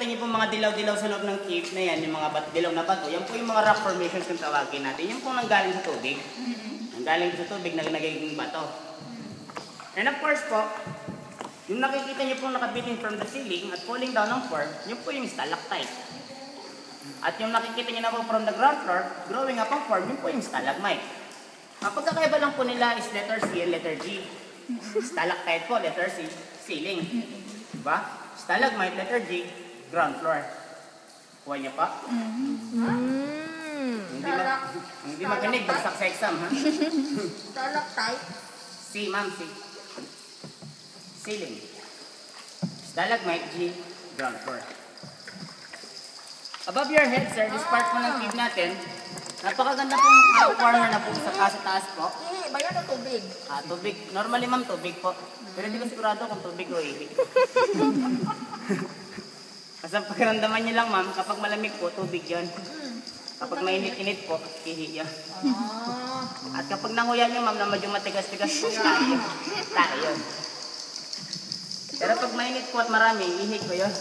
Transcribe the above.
niyo po mga dilaw-dilaw sa loob ng cave na yan, yung mga dilaw na bato, yan po yung mga rock formations kung tawagin natin. Yan po nanggaling sa tubig. Nanggaling sa tubig na nagiging bato. And of course po, yung nakikita niyo po nakabitin from the ceiling at falling down ng floor, yun po yung stalactite. At yung nakikita niyo na po from the ground floor, growing up ang form, yun po yung stalagmite. Ang pagkakaiba lang po nila is letter C and letter G. Stalactite po, letter C, ceiling. Diba? Stalagmite, letter G, ground floor. Kuha niyo pa? Hindi makinig, bagsak sa exam, ha? Stalactite? C, ma'am, C. Ceiling. Stalagmite, G, ground floor. Above your head, sir, this part po ng cave natin, napakaganda pong corner na po sa taas po. Ihi ba yan o tubig? Tubig. Normally, ma'am, tubig po. Pero hindi ko sigurado kung tubig o ihi. Kasi pakiramdaman niyo lang, ma'am, kapag malamig po, tubig yun. Kapag mainit-init po, ihi yun. At kapag nanguya niyo, ma'am, na medyo matigas-tigas po, tayo yun. Pero pag mainit po at marami, ihi ko yun.